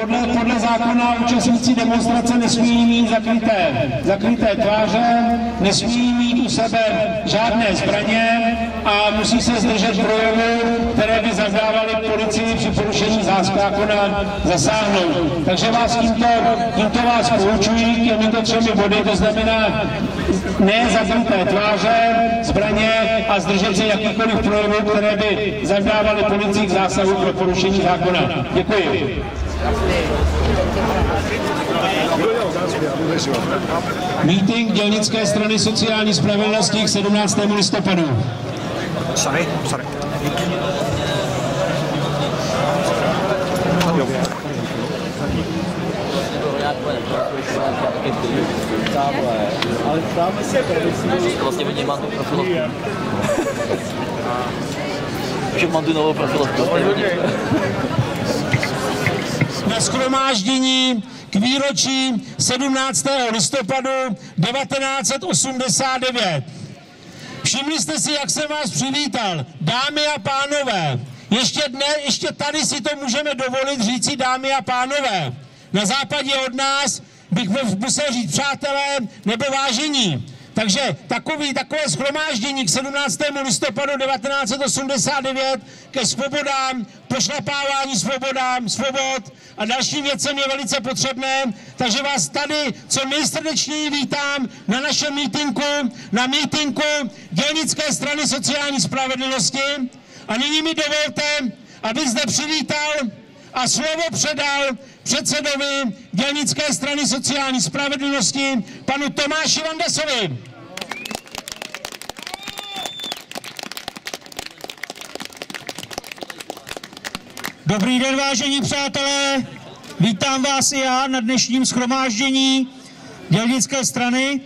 podle zákona účastníci demonstrace nesmí mít zakryté tváře, nesmí mít u sebe žádné zbraně a musí se zdržet projevů, které by zadávaly policii při porušení zákona zasáhnout. Takže vás tímto vás poučuji k těmito 3 body, to znamená ne zakryté tváře, zbraně a zdržet se jakýchkoliv projevů, které by zadávaly policii k zásahu pro porušení zákona. Děkuji. Mítink Dělnické strany sociální spravedlnosti k 17. listopadu. Sorry. Ale ptáme se, vlastně vidím, mám tu profilovku. Že mám tu novou profilovku. Na shromáždění k výročí 17. listopadu 1989. Všimli jste si, jak jsem vás přivítal. Dámy a pánové, ještě tady si to můžeme dovolit říci dámy a pánové. Na západě od nás bych musel říct přátelé nebo vážení. Takže takové shromáždění k 17. listopadu 1989 ke svobodám, pošlapávání svobod a dalším věcem je velice potřebné. Takže vás tady co nejsrdečněji vítám na našem na mítinku Dělnické strany sociální spravedlnosti. A nyní mi dovolte, abych zde přivítal a slovo předal předsedovi Dělnické strany sociální spravedlnosti, panu Tomáši Vandasovi. Dobrý den, vážení přátelé, vítám vás i já na dnešním shromáždění Dělnické strany.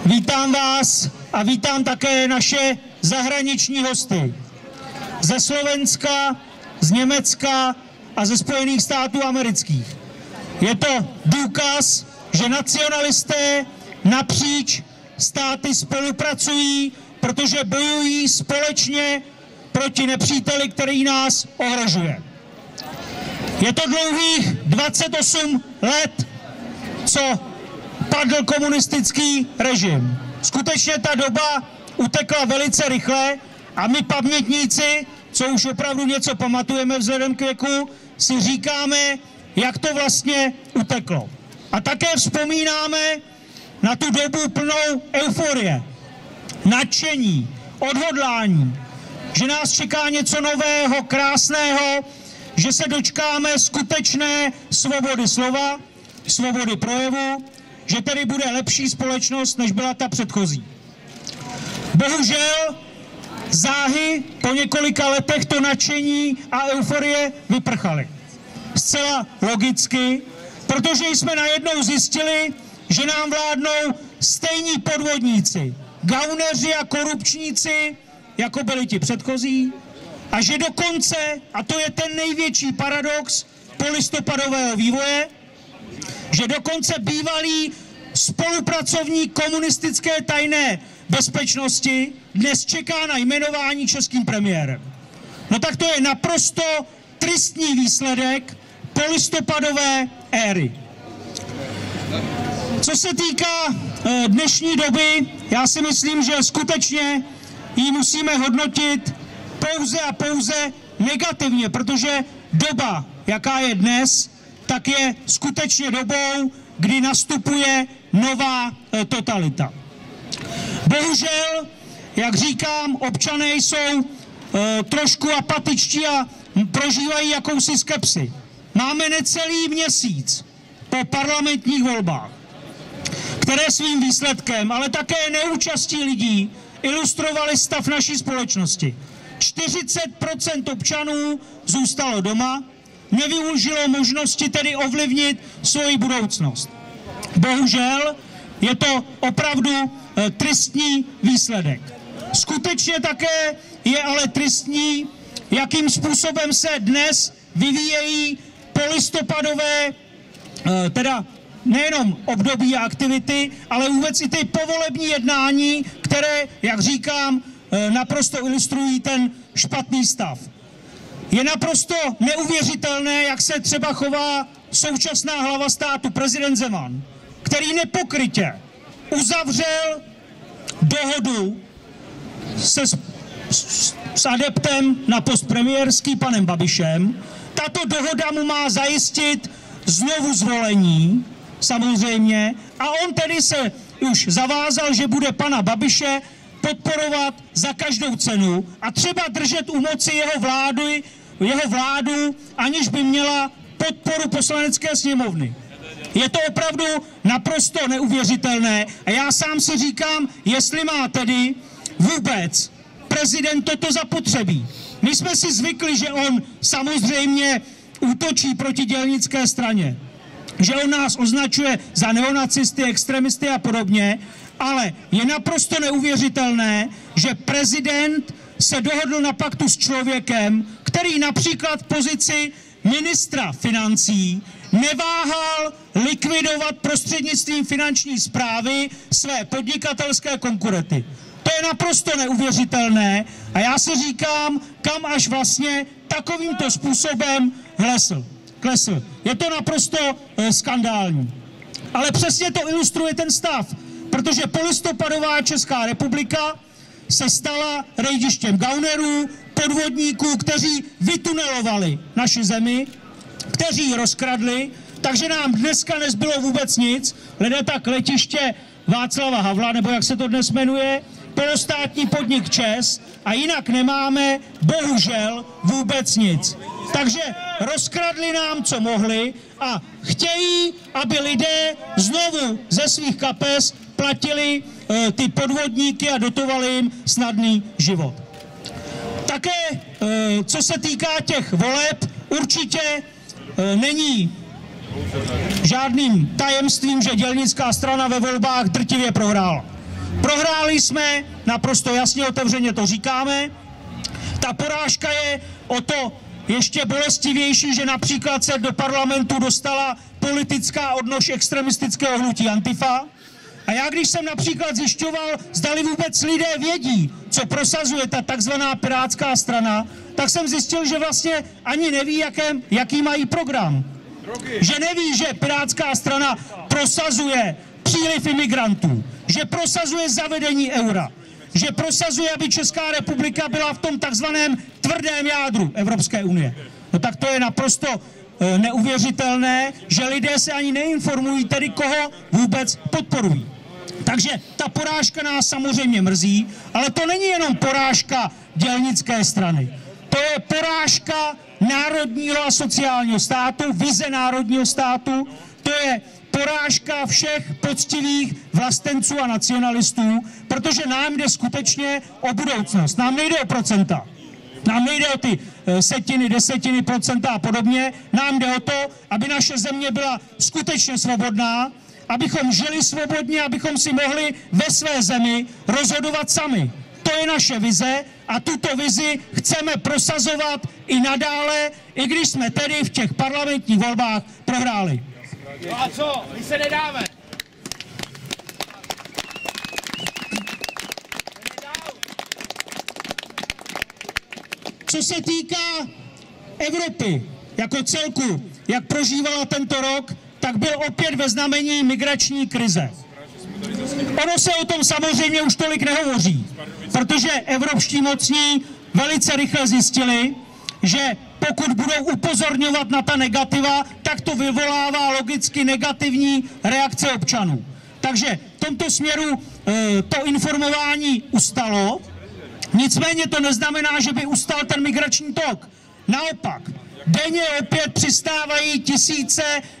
Vítám vás a vítám také naše zahraniční hosty ze Slovenska, z Německa a ze Spojených států amerických. Je to důkaz, že nacionalisté napříč státy spolupracují, protože bojují společně proti nepříteli, který nás ohrožuje. Je to dlouhých 28 let, co padl komunistický režim. Skutečně ta doba utekla velice rychle a my pamětníci, co už opravdu něco pamatujeme vzhledem k věku, si říkáme, jak to vlastně uteklo. A také vzpomínáme na tu dobu plnou euforie, nadšení, odhodlání, že nás čeká něco nového, krásného, že se dočkáme skutečné svobody slova, svobody projevu, že tedy bude lepší společnost, než byla ta předchozí. Bohužel záhy po několika letech to nadšení a euforie vyprchaly. Zcela logicky, protože jsme najednou zjistili, že nám vládnou stejní podvodníci, gauneři a korupčníci, jako byli ti předchozí, a že dokonce, a to je ten největší paradox polistopadového vývoje, že dokonce bývalý spolupracovník komunistické tajné bezpečnosti dnes čeká na jmenování českým premiérem. No tak to je naprosto tristní výsledek polistopadové éry. Co se týká dnešní doby, já si myslím, že skutečně ji musíme hodnotit pouze a pouze negativně, protože doba, jaká je dnes, tak je skutečně dobou, kdy nastupuje nová totalita. Bohužel, jak říkám, občané jsou trošku apatičtí a prožívají jakousi skepsi. Máme necelý měsíc po parlamentních volbách, které svým výsledkem, ale také neúčastí lidí ilustrovaly stav naší společnosti. 40% občanů zůstalo doma, nevyužilo možnosti tedy ovlivnit svoji budoucnost. Bohužel je to opravdu tristní výsledek. Skutečně také je ale tristní, jakým způsobem se dnes vyvíjejí polistopadové, teda nejenom období a aktivity, ale vůbec i ty povolební jednání, které, jak říkám, naprosto ilustrují ten špatný stav. Je naprosto neuvěřitelné, jak se třeba chová současná hlava státu, prezident Zeman, který nepokrytě uzavřel dohodu s adeptem na post premiérský panem Babišem. Tato dohoda mu má zajistit znovu zvolení, samozřejmě, a on tedy se už zavázal, že bude pana Babiše podporovat za každou cenu a třeba držet u moci jeho vládu, aniž by měla podporu poslanecké sněmovny. Je to opravdu naprosto neuvěřitelné a já sám si říkám, jestli má tedy vůbec prezident toto zapotřebí. My jsme si zvykli, že on samozřejmě útočí proti dělnické straně, že on nás označuje za neonacisty, extremisty a podobně, ale je naprosto neuvěřitelné, že prezident se dohodl na paktu s člověkem, který například v pozici ministra financí neváhal likvidovat prostřednictvím finanční správy své podnikatelské konkurenty. To je naprosto neuvěřitelné a já si říkám, kam až vlastně takovýmto způsobem klesl. Je to naprosto skandální. Ale přesně to ilustruje ten stav, protože polistopadová Česká republika se stala rejdištěm gaunerů, podvodníků, kteří vytunelovali naši zemi, kteří ji rozkradli, takže nám dneska nezbylo vůbec nic, leda tak letiště Václava Havla, nebo jak se to dnes jmenuje, polostátní podnik ČEZ a jinak nemáme bohužel vůbec nic. Takže rozkradli nám, co mohli a chtějí, aby lidé znovu ze svých kapes platili ty podvodníky a dotovali jim snadný život. Také, co se týká těch voleb, určitě není žádným tajemstvím, že dělnická strana ve volbách drtivě prohrála. Prohráli jsme, naprosto jasně, otevřeně to říkáme. Ta porážka je o to ještě bolestivější, že například se do parlamentu dostala politická odnož extremistického hnutí Antifa. A já, když jsem například zjišťoval, zdali vůbec lidé vědí, co prosazuje ta takzvaná pirátská strana, tak jsem zjistil, že vlastně ani neví, jaký mají program. Že neví, že pirátská strana prosazuje příliv imigrantů, že prosazuje zavedení eura, že prosazuje, aby Česká republika byla v tom takzvaném tvrdém jádru Evropské unie. No tak to je naprosto neuvěřitelné, že lidé se ani neinformují, tedy koho vůbec podporují. Takže ta porážka nás samozřejmě mrzí, ale to není jenom porážka dělnické strany. To je porážka národního a sociálního státu, vize národního státu, to je porážka všech poctivých vlastenců a nacionalistů, protože nám jde skutečně o budoucnost. Nám nejde o procenta. Nám nejde o ty setiny, desetiny, procenta a podobně. Nám jde o to, aby naše země byla skutečně svobodná, abychom žili svobodně, abychom si mohli ve své zemi rozhodovat sami. To je naše vize a tuto vizi chceme prosazovat i nadále, i když jsme tedy v těch parlamentních volbách prohráli. No a co? My se nedáme. Co se týká Evropy jako celku, jak prožívala tento rok, tak byl opět ve znamení migrační krize. Ono se o tom samozřejmě už tolik nehovoří, protože evropští mocní velice rychle zjistili, že pokud budou upozorňovat na ta negativa, tak to vyvolává logicky negativní reakce občanů. Takže v tomto směru to informování ustalo, nicméně to neznamená, že by ustal ten migrační tok. Naopak, denně opět přistávají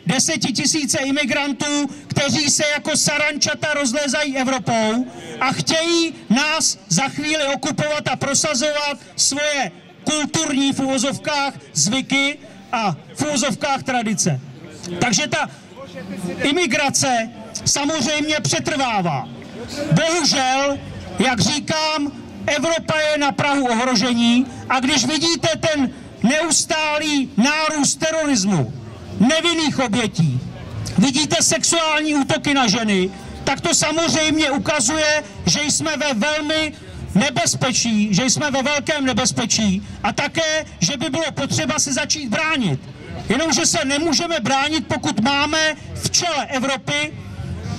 desetitisíce imigrantů, kteří se jako sarančata rozlézají Evropou a chtějí nás za chvíli okupovat a prosazovat svoje kulturní v uvozovkách zvyky a v uvozovkách tradice. Takže ta imigrace samozřejmě přetrvává. Bohužel, jak říkám, Evropa je na prahu ohrožení a když vidíte ten neustálý nárůst terorismu, nevinných obětí, vidíte sexuální útoky na ženy, tak to samozřejmě ukazuje, že jsme ve velmi nebezpečí, že jsme ve velkém nebezpečí a také, že by bylo potřeba se začít bránit. Jenomže se nemůžeme bránit, pokud máme v čele Evropy,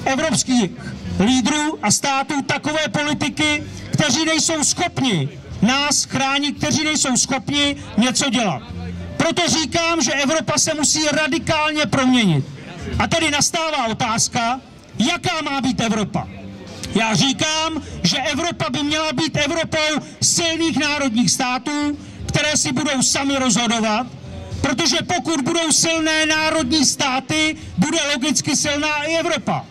evropských lídrů a států takové politiky, kteří nejsou schopni nás chránit, kteří nejsou schopni něco dělat. Proto říkám, že Evropa se musí radikálně proměnit. A tady nastává otázka, jaká má být Evropa. Já říkám, že Evropa by měla být Evropou silných národních států, které si budou sami rozhodovat, protože pokud budou silné národní státy, bude logicky silná i Evropa.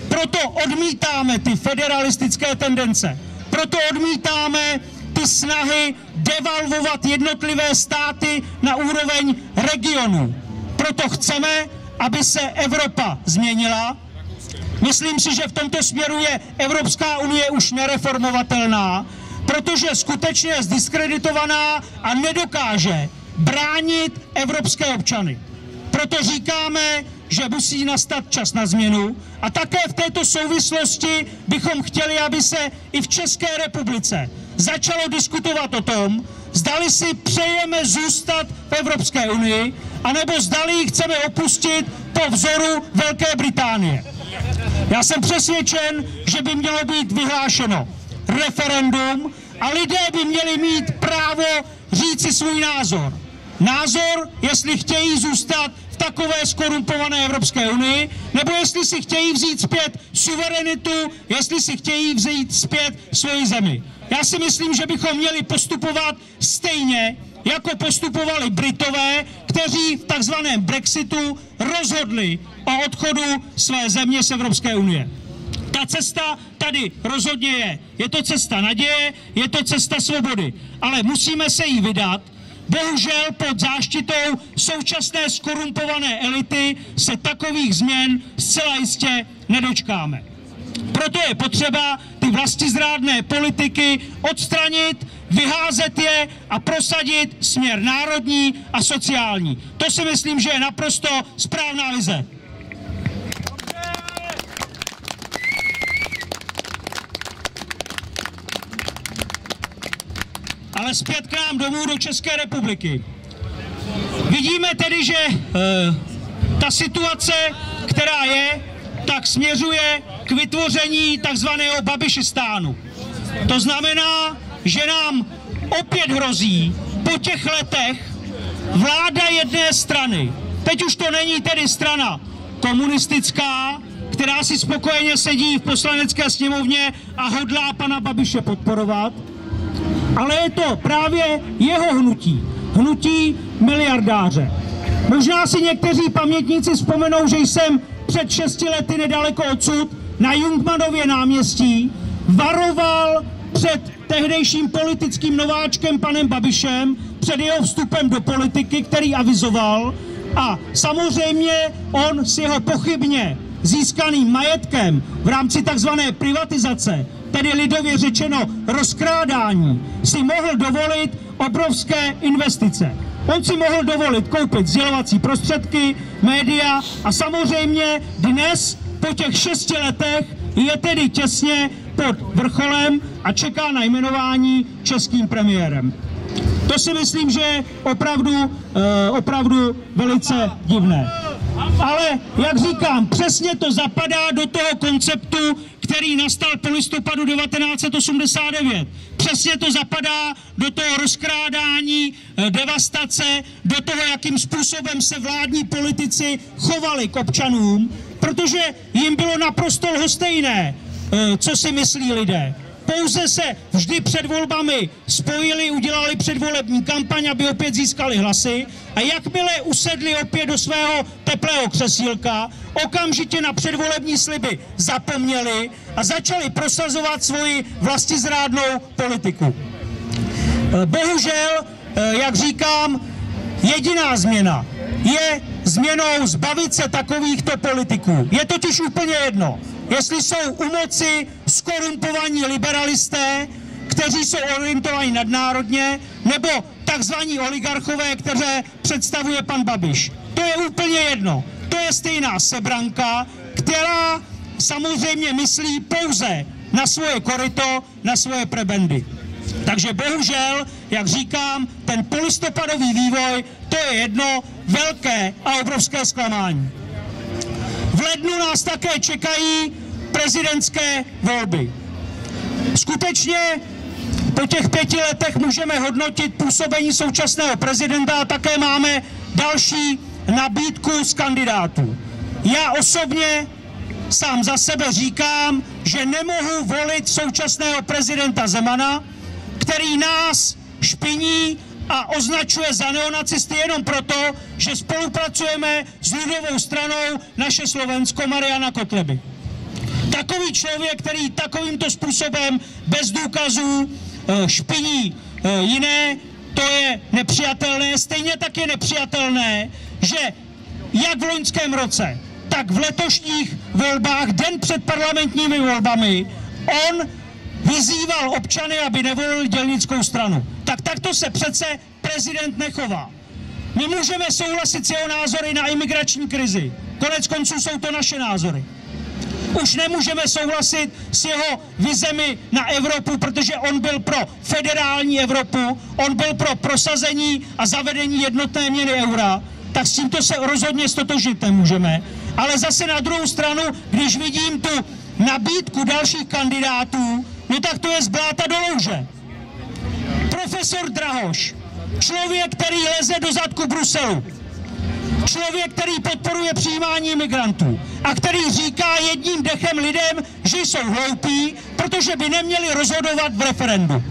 Proto odmítáme ty federalistické tendence, proto odmítáme ty snahy devalvovat jednotlivé státy na úroveň regionů. Proto chceme, aby se Evropa změnila. Myslím si, že v tomto směru je Evropská unie už nereformovatelná, protože skutečně je zdiskreditovaná a nedokáže bránit evropské občany. Proto říkáme, že musí nastat čas na změnu a také v této souvislosti bychom chtěli, aby se i v České republice začalo diskutovat o tom, zdali si přejeme zůstat v Evropské unii, anebo zdali ji chceme opustit po vzoru Velké Británie. Já jsem přesvědčen, že by mělo být vyhlášeno referendum a lidé by měli mít právo říci svůj názor. Názor, jestli chtějí zůstat v takové skorumpované Evropské unii, nebo jestli si chtějí vzít zpět suverenitu, jestli si chtějí vzít zpět svoji zemi. Já si myslím, že bychom měli postupovat stejně, jako postupovali Britové, kteří v takzvaném Brexitu rozhodli o odchodu své země z Evropské unie. Ta cesta tady rozhodně je. Je to cesta naděje, je to cesta svobody, ale musíme se jí vydat. Bohužel pod záštitou současné skorumpované elity se takových změn zcela jistě nedočkáme. Proto je potřeba ty vlastizrádné politiky odstranit, vyházet je a prosadit směr národní a sociální. To si myslím, že je naprosto správná vize. Ale zpět k nám domů do České republiky. Vidíme tedy, že ta situace, která je, tak směřuje k vytvoření takzvaného Babišistánu. To znamená, že nám opět hrozí po těch letech vláda jedné strany. Teď už to není tedy strana komunistická, která si spokojeně sedí v Poslanecké sněmovně a hodlá pana Babiše podporovat, ale je to právě jeho hnutí miliardáře. Možná si někteří pamětníci vzpomenou, že jsem před 6 lety nedaleko odsud na Jungmannově náměstí varoval před tehdejším politickým nováčkem panem Babišem, před jeho vstupem do politiky, který avizoval, a samozřejmě on s jeho pochybně získaným majetkem v rámci takzvané privatizace, tedy lidově řečeno rozkrádání, si mohl dovolit obrovské investice. On si mohl dovolit koupit sdělovací prostředky, média a samozřejmě dnes po těch 6 letech je tedy těsně pod vrcholem a čeká na jmenování českým premiérem. To si myslím, že je opravdu velice divné. Ale, jak říkám, přesně to zapadá do toho konceptu, který nastal po listopadu 1989. Přesně to zapadá do toho rozkrádání, devastace, do toho, jakým způsobem se vládní politici chovali k občanům, protože jim bylo naprosto lhostejné, co si myslí lidé. Pouze se vždy před volbami spojili, udělali předvolební kampaň, aby opět získali hlasy, a jakmile usedli opět do svého teplého křesílka, okamžitě na předvolební sliby zapomněli a začali prosazovat svoji vlastizrádnou politiku. Bohužel, jak říkám, jediná změna je změnou zbavit se takovýchto politiků. Je totiž úplně jedno, jestli jsou u moci skorumpovaní liberalisté, kteří jsou orientovaní nadnárodně, nebo takzvaní oligarchové, které představuje pan Babiš. To je úplně jedno. To je stejná sebranka, která samozřejmě myslí pouze na svoje koryto, na svoje prebendy. Takže bohužel, jak říkám, ten polistopadový vývoj, to je jedno velké a obrovské zklamání. V lednu nás také čekají prezidentské volby. Skutečně po těch 5 letech můžeme hodnotit působení současného prezidenta a také máme další nabídku z kandidátů. Já osobně sám za sebe říkám, že nemohu volit současného prezidenta Zemana, který nás špiní a označuje za neonacisty jenom proto, že spolupracujeme s lidovou stranou Naše Slovensko Mariana Kotleby. Takový člověk, který takovýmto způsobem bez důkazů špiní jiné, to je nepřijatelné. Stejně tak je nepřijatelné, že jak v loňském roce, tak v letošních volbách, den před parlamentními volbami, on vyzýval občany, aby nevolili dělnickou stranu. Tak takto se přece prezident nechová. My můžeme souhlasit s jeho názory na imigrační krizi. Konec konců jsou to naše názory. Už nemůžeme souhlasit s jeho vizemi na Evropu, protože on byl pro federální Evropu, on byl pro prosazení a zavedení jednotné měny eura, tak s tímto se rozhodně stotožnit nemůžeme. Ale zase na druhou stranu, když vidím tu nabídku dalších kandidátů, no tak to je z bláta do louže. Profesor Drahoš, člověk, který leze do zadku Bruselu, člověk, který podporuje přijímání imigrantů a který říká jedním dechem lidem, že jsou hloupí, protože by neměli rozhodovat v referendu.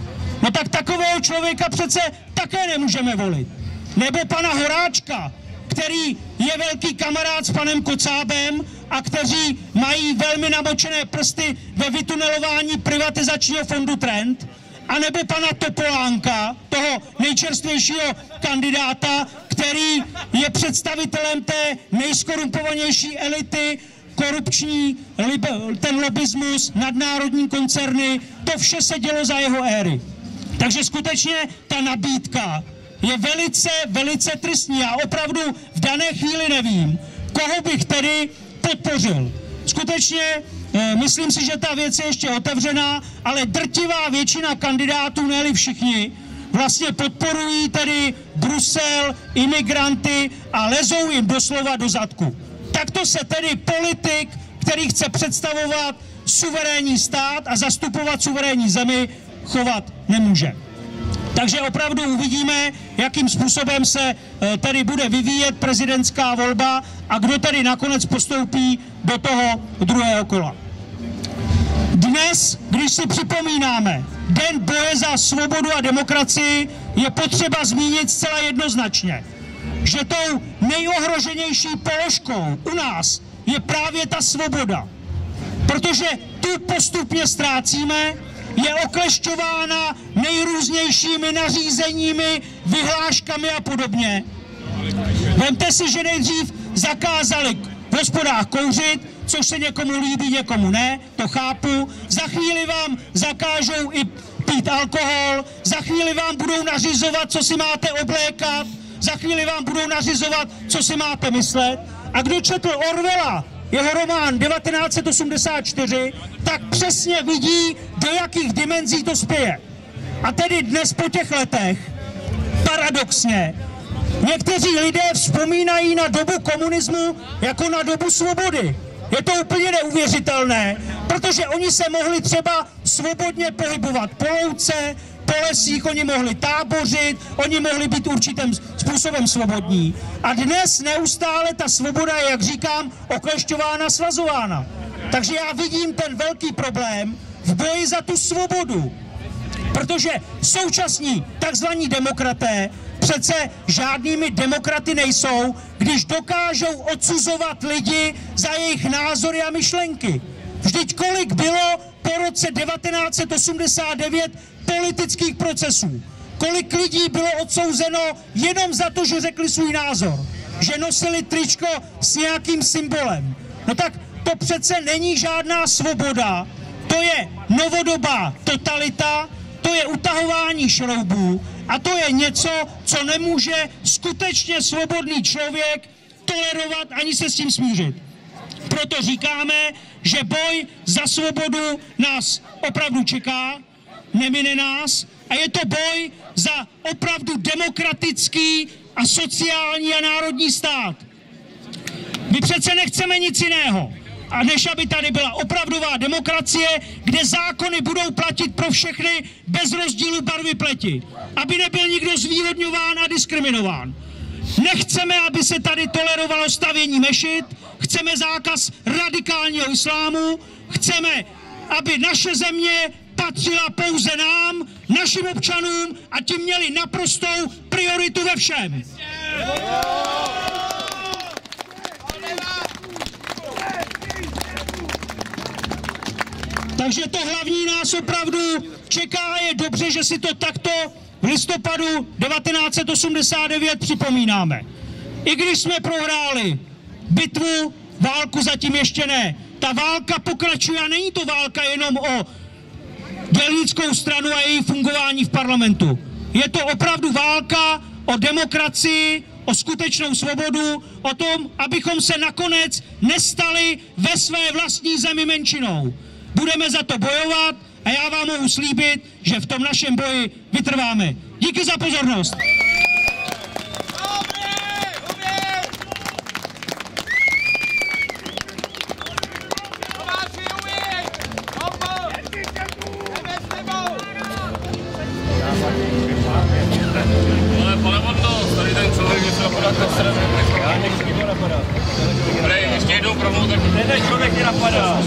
No tak takového člověka přece také nemůžeme volit. Nebo pana Horáčka, který je velký kamarád s panem Kocábem a kteří mají velmi namočené prsty ve vytunelování privatizačního fondu Trend, a nebo pana Topolánka, toho nejčerstvějšího kandidáta, který je představitelem té nejskorumpovanější elity, korupční, ten lobismus, nadnárodní koncerny, to vše se dělo za jeho éry. Takže skutečně ta nabídka je velice, velice tristní. Já opravdu v dané chvíli nevím, koho bych tedy podpořil. Skutečně myslím si, že ta věc je ještě otevřená, ale drtivá většina kandidátů, ne-li všichni, vlastně podporují tedy Brusel, imigranty a lezou jim doslova do zadku. Takto se tedy politik, který chce představovat suverénní stát a zastupovat suverénní zemi, chovat nemůže. Takže opravdu uvidíme, jakým způsobem se tedy bude vyvíjet prezidentská volba a kdo tedy nakonec postoupí do toho druhého kola. Dnes, když si připomínáme Den boje za svobodu a demokracii, je potřeba zmínit zcela jednoznačně, že tou nejohroženější položkou u nás je právě ta svoboda. Protože tu postupně ztrácíme, je oklešťována nejrůznějšími nařízeními, vyhláškami a podobně. Vemte si, že nejdřív zakázali v hospodách kouřit, což se někomu líbí, někomu ne, to chápu. Za chvíli vám zakážou i pít alkohol, za chvíli vám budou nařizovat, co si máte oblékat, za chvíli vám budou nařizovat, co si máte myslet. A kdo četl Orwella, jeho román 1984, tak přesně vidí, do jakých dimenzí to spěje. A tedy dnes po těch letech, paradoxně, někteří lidé vzpomínají na dobu komunismu jako na dobu svobody. Je to úplně neuvěřitelné, protože oni se mohli třeba svobodně pohybovat po louce, po lesích, oni mohli tábořit, oni mohli být určitým způsobem svobodní. A dnes neustále ta svoboda je, jak říkám, oklešťována, svazována. Takže já vidím ten velký problém v boji za tu svobodu. Protože současní takzvaní demokraté přece žádnými demokraty nejsou, když dokážou odsuzovat lidi za jejich názory a myšlenky. Vždyť kolik bylo po roce 1989 politických procesů? Kolik lidí bylo odsouzeno jenom za to, že řekli svůj názor? Že nosili tričko s nějakým symbolem? No tak to přece není žádná svoboda, to je novodobá totalita, to je utahování šroubů a to je něco, co nemůže skutečně svobodný člověk tolerovat ani se s tím smířit. Proto říkáme, že boj za svobodu nás opravdu čeká, nemine nás a je to boj za opravdu demokratický a sociální a národní stát. My přece nechceme nic jiného, a než aby tady byla opravdová demokracie, kde zákony budou platit pro všechny bez rozdílu barvy pleti. Aby nebyl nikdo zvýhodňován a diskriminován. Nechceme, aby se tady tolerovalo stavění mešit, chceme zákaz radikálního islámu, chceme, aby naše země patřila pouze nám, našim občanům a ti měli naprostou prioritu ve všem. Takže to hlavní nás opravdu čeká a je dobře, že si to takto v listopadu 1989 připomínáme. I když jsme prohráli bitvu, válku zatím ještě ne. Ta válka pokračuje a není to válka jenom o dělnickou stranu a její fungování v parlamentu. Je to opravdu válka o demokracii, o skutečnou svobodu, o tom, abychom se nakonec nestali ve své vlastní zemi menšinou. Budeme za to bojovat a já vám mohu slíbit, že v tom našem boji vytrváme. Díky za pozornost. Ale pane Vodno, tady ten člověk něco napadá, tak se nebude. Já nechci to napadat. Ještě jednou promluv, tak ten člověk mě napadá.